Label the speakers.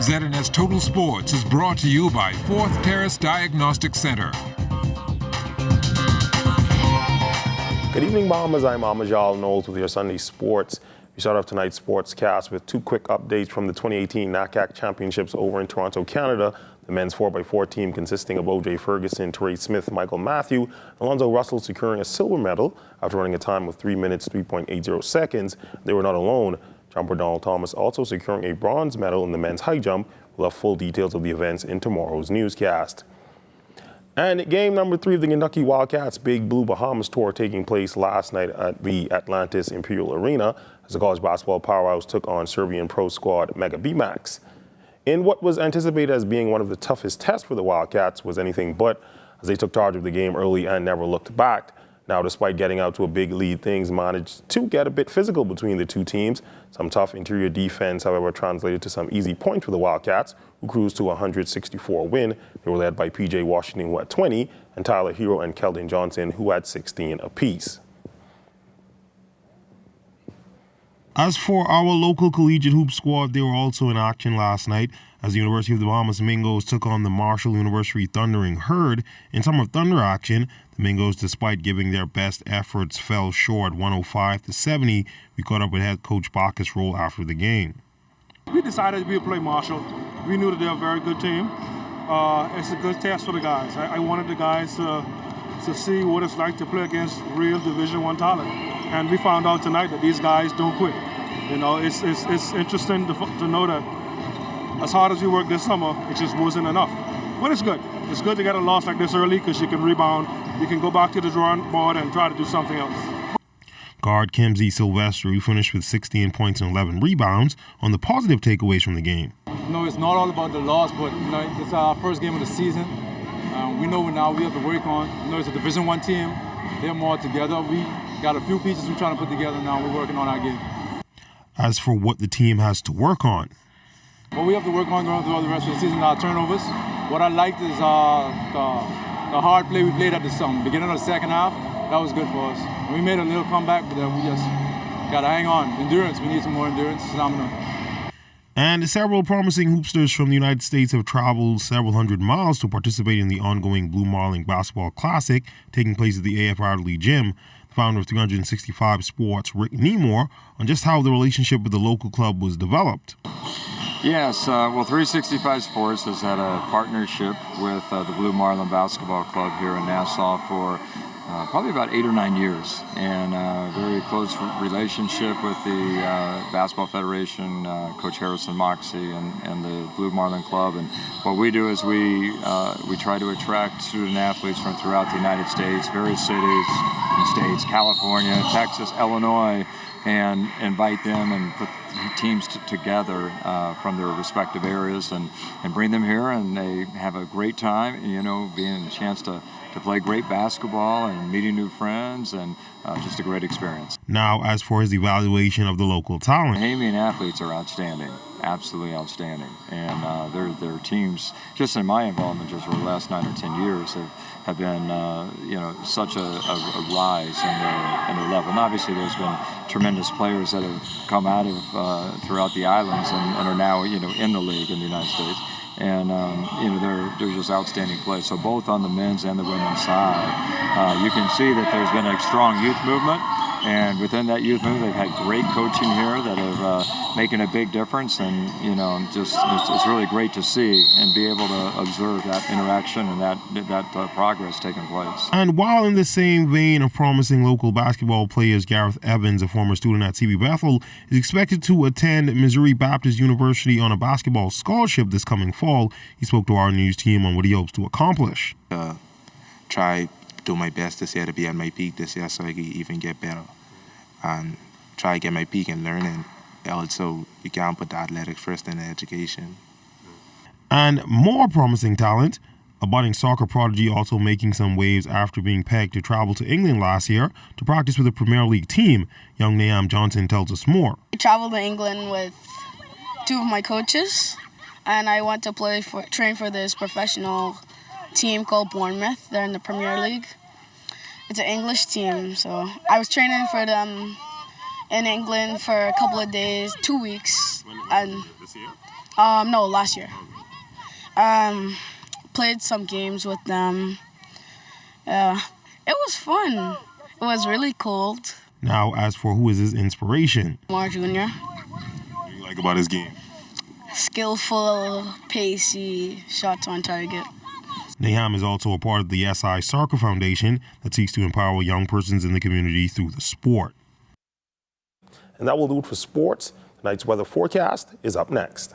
Speaker 1: ZNS Total Sports is brought to you by Fourth Terrace Diagnostic Center.
Speaker 2: Good evening, Bombers. I'm Amajal Knowles with your Sunday Sports. We start off tonight's sportscast with two quick updates from the 2018 NACAC Championships over in Toronto, Canada. The men's 4x4 team consisting of O.J. Ferguson, Terray Smith, Michael Matthew, and Alonzo Russell securing a silver medal after running a time of 3 minutes, 3.80 seconds. They were not alone. Jumper Donald Thomas also securing a bronze medal in the men's high jump. We'll have full details of the events in tomorrow's newscast. And game number 3 of the Kentucky Wildcats Big Blue Bahamas Tour taking place last night at the Atlantis Imperial Arena as the college basketball powerhouse took on Serbian pro squad Mega BMAX. In what was anticipated as being one of the toughest tests for the Wildcats was anything but, as they took charge of the game early and never looked back. Now, despite getting out to a big lead, things managed to get a bit physical between the two teams. Some tough interior defense, however, translated to some easy points for the Wildcats, who cruised to a 164 win. They were led by P.J. Washington, who had 20, and Tyler Hero and Keldon Johnson, who had 16 apiece.
Speaker 3: As for our local collegiate hoop squad, they were also in action last night as the University of the Bahamas Mingos took on the Marshall University Thundering Herd. In Summer Thunder action, the Mingos, despite giving their best efforts, fell short 105-70. We caught up with head coach Bacchus Roll after the game.
Speaker 4: We decided we would play Marshall. We knew that they're a very good team. It's a good test for the guys. I wanted the guys to see what it's like to play against real Division I talent. And we found out tonight that these guys don't quit. You know, it's interesting to know that as hard as we worked this summer, it just wasn't enough. But it's good. It's good to get a loss like this early because you can rebound. You can go back to the drawing board and try to do something else.
Speaker 3: Guard Kimsey Sylvester, who finished with 16 points and 11 rebounds, on the positive takeaways from the game.
Speaker 5: No, it's not all about the loss, but it's our first game of the season. We know now we have to work on. It's a Division I team. They're more together. We got a few pieces we're trying to put together now. We're working on our game.
Speaker 3: As for what the team has to work on,
Speaker 5: what we have to work on going throughout the rest of the season are turnovers. What I liked is the hard play we played at the beginning of the second half. That was good for us. And we made a little comeback, but then we just got to hang on. Endurance, we need some more endurance, stamina.
Speaker 3: And several promising hoopsters from the United States have traveled several hundred miles to participate in the ongoing Blue Marlin Basketball Classic taking place at the A.F. Adderley Gym. The founder of 365 Sports, Rick Nemore, on just how the relationship with the local club was developed.
Speaker 6: Yes, well, 365 Sports has had a partnership with the Blue Marlin Basketball Club here in Nassau for probably about 8 or 9 years, and a very close relationship with the Basketball Federation, Coach Harrison Moxie, and the Blue Marlin Club. And what we do is we try to attract student athletes from throughout the United States, various cities and states, California, Texas, Illinois, and invite them and put teams together from their respective areas and bring them here, and they have a great time, being a chance to play great basketball and meeting new friends, and just a great experience.
Speaker 3: Now, as for his evaluation of the local talent,
Speaker 6: Bahamian athletes are outstanding, absolutely outstanding, and their teams, just in my involvement, just for the last 9 or 10 years, have been such a rise in their level. And obviously, there's been tremendous players that have come out of throughout the islands and are now in the league in the United States. And they're just outstanding players. So both on the men's and the women's side, you can see that there's been a strong youth movement, and within that youth movement, they've had great coaching here that have making a big difference. And just it's really great to see and be able to observe that interaction and that progress taking place.
Speaker 3: And while in the same vein of promising local basketball players, Gareth Evans, a former student at CB Bethel, is expected to attend Missouri Baptist University on a basketball scholarship this coming fall. He spoke to our news team on what he hopes to accomplish.
Speaker 7: Try do my best this year to be at my peak this year so I can even get better. And try to get my peak in learning. Also, you can't put the athletics first in the education.
Speaker 3: And more promising talent, a budding soccer prodigy also making some waves after being pegged to travel to England last year to practice with a Premier League team. Young Naham Johnson tells us more.
Speaker 8: I traveled to England with 2 of my coaches, and I went to train for this professional team called Bournemouth. They're in the Premier League. It's an English team, so I was training for them in England for a couple of days, 2 weeks. And
Speaker 4: this year?
Speaker 8: No, last year. Played some games with them. It was fun. It was really cold.
Speaker 3: Now, as for who is his inspiration,
Speaker 8: Mar Jr.
Speaker 3: what do you like about his game?
Speaker 8: Skillful, pacey, shots on target.
Speaker 3: Naham is also a part of the SI Soccer Foundation that seeks to empower young persons in the community through the sport.
Speaker 2: And that will do it for sports. Tonight's weather forecast is up next.